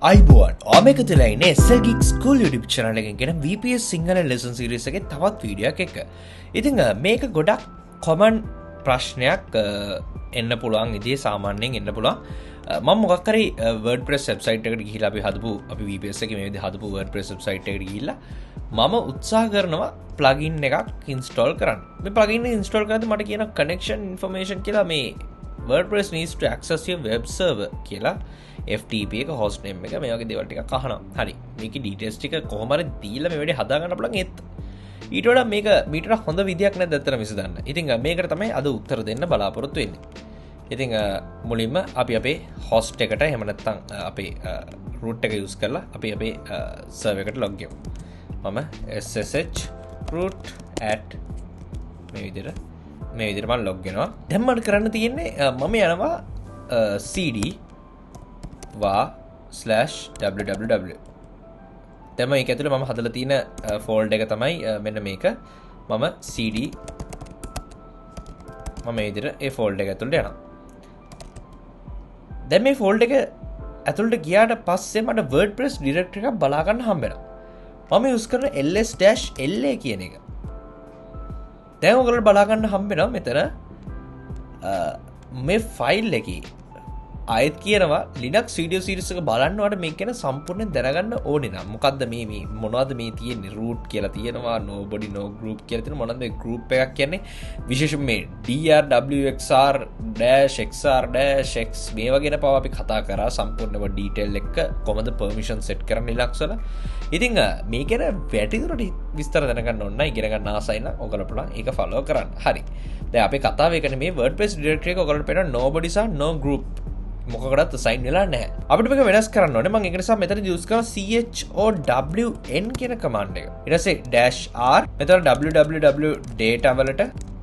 අයිබෝන් ඕමක තුලයිනේ Geek school YouTube channel එකෙන් ගෙන VPS සිංහල lesson series එකේ තවත් වීඩියෝ එකක්. ඉතින් මේක ගොඩක් common ප්‍රශ්නයක් එන්න පුළුවන් ඉතින් සාමාන්‍යයෙන් එන්න පුළුවන්. මම මොකක් හරි WordPress website එකට ගිහිල්ලා අපි VPS එකේ මේ විදිහට හදපු WordPress website එකට ගිහිල්ලා මම උත්සාහ කරනවා plugin එකක් install කරන්න. මේ plugin එක install කරද්දී මට කියන connection information කියලා මේ WordPress needs to access your web server කියලා FTP එක host name එක මේ වගේ දේවල් ටිකක් අහනවා. හරි. මේකේ details ටික කොහොම හරි දීලා මේ වැඩේ හදා ගන්න පුළුවන් ඒත් ඊට වඩා මේක මීටර හොඳ විදියක් නැද්ද අතන විසඳන්න. ඉතින් මේකට තමයි අද උත්තර දෙන්න බලාපොරොත්තු වෙන්නේ. ඉතින් මුලින්ම අපි අපේ host එකට එහෙම නැත්නම් අපේ root එක use කරලා අපි අපේ server එකට log වෙමු. මම ssh root@ මේ විදිහට මම log වෙනවා. දැන් මට කරන්න තියෙන්නේ මම යනවා cd /www. දැන් මේක ඇතුලේ මම හදලා තියෙන ෆෝල්ඩර් එක තමයි මෙන්න මේක. මම cd මම මේ විදිහට ඒ ෆෝල්ඩර් එක ඇතුලට යනවා. දැන් මේ ෆෝල්ඩර් එක ඇතුලට ගියාට පස්සේ මට WordPress directory එකක් බලා ගන්න හම්බ වෙනවා. මම use කරන ls-la කියන එක. දැන් ඔයගොල්ලෝ බලා ගන්න හම්බ වෙනවා මෙතන මේ ෆයිල් එකේ ආයෙත් කියනවා Linux video series එක බලන්නවට මේක ගැන සම්පූර්ණයෙන් දැනගන්න ඕනේ නම් මොකද්ද මේ මොනවද මේ තියෙන්නේ root කියලා තියෙනවා nobody no group කියලා තියෙනවා මොනවද මේ group එකක් කියන්නේ විශේෂයෙන් මේ drw_xr-xr-x මේ වගේ නපව අපි කතා කරා සම්පූර්ණව detail එක කොහොමද permission set කරන්නේ Linux වල ඉතින් මේක ගැන වැටිදුරට විස්තර දැනගන්න ඕන නම් ඉගෙන ගන්න ආසයි නම් ඔයගොල්ලෝ පුළුවන් ඒක follow කරන්න හරි දැන් අපේ කතාව ඒකනේ මේ WordPress directory එක ඔයගොල්ලෝ පේන nobody සහ no group මොකකටත් සයින් වෙලා නැහැ. අපිට මේක වෙනස් කරන්න ඕනේ. මම ඒක නිසා මෙතන යූස් කරනවා chown කියන කමාන්ඩ් එක. ඊට පස්සේ -r මෙතන www data වලට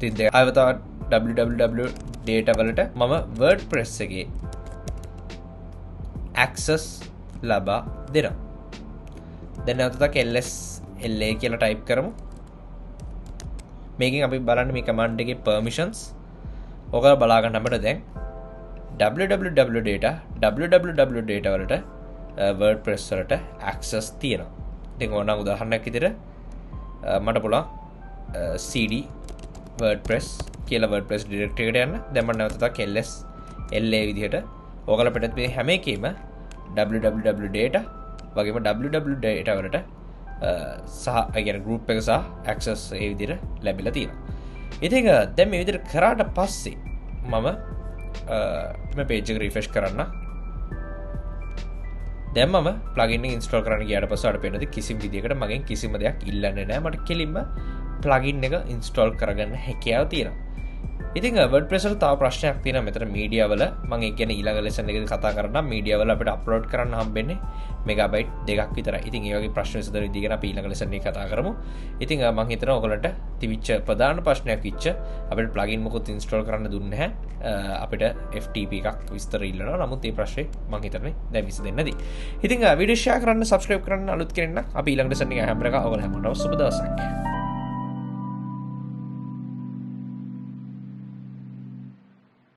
ඉතින් ආයෙත් www data වලට මම WordPress එකේ access ලබා දෙනවා. දැන් නැවතත් ls-la කියලා ටයිප් කරමු. මේකෙන් අපි බලන්න මේ කමාන්ඩ් එකේ permissions ඔයගොල්ලෝ බලා ගන්න අපිට දැන් www data වලට WordPress වලට access තියෙනවා. ඉතින් ඕනනම් උදාහරණයක් විදිහට මට පුළුවන් cd WordPress කියලා WordPress directory එකට යන්න. දැන් මම නැවතත් ls-la විදිහට ඔයගොල්ලෝ පිටත් මේ හැම එකේම www data වගේම www data වලට සහ ඒ කියන්නේ group එක සහ access ඒ විදිහට ලැබිලා තියෙනවා. ඉතින් දැන් මේ විදිහට කරාට පස්සේ මම මේ page එක refresh කරන්න. දැන් මම plugin එක install කරන්න ගියාට පස්සේ අර පේනද කිසිම විදියකට මගෙන් කිසිම දෙයක් ඉල්ලන්නේ නැහැ. මට කෙලින්ම plugin එක install කරගන්න හැකියාව තියෙනවා. ඉතින් WordPress වල තව ප්‍රශ්නයක් තියෙනවා මෙතන media වල. මම ඒක ගැන ඊළඟ lesson එකේදී කතා කරන්නම්. media වල අපිට upload කරන්න හම්බෙන්නේ megabyte 2ක් විතරයි. ඉතින් ඒ වගේ ප්‍රශ්න විසඳන විදිහ ගැන අපි ඊළඟ lesson එකේ කතා කරමු. ඉතින් මම හිතනවා ඔයගලන්ට තිබිච්ච ප්‍රධාන ප්‍රශ්නයක් විච්ච අපිට plugin මොකොත් install කරන්න දුන්නේ නැහැ. අපිට FTP එකක් විස්තර ඉල්ලනවා. නමුත් මේ ප්‍රශ්නේ මම හිතන්නේ දැන් විසඳෙන්නදී. ඉතින් වීඩියෝ share කරන්න, subscribe කරන්න අලුත් කෙනෙක් නම් අපි ඊළඟ lesson එකේ හැම එකක් ඔයගොල්ලෝ හැමෝටම සුබ දවසක්.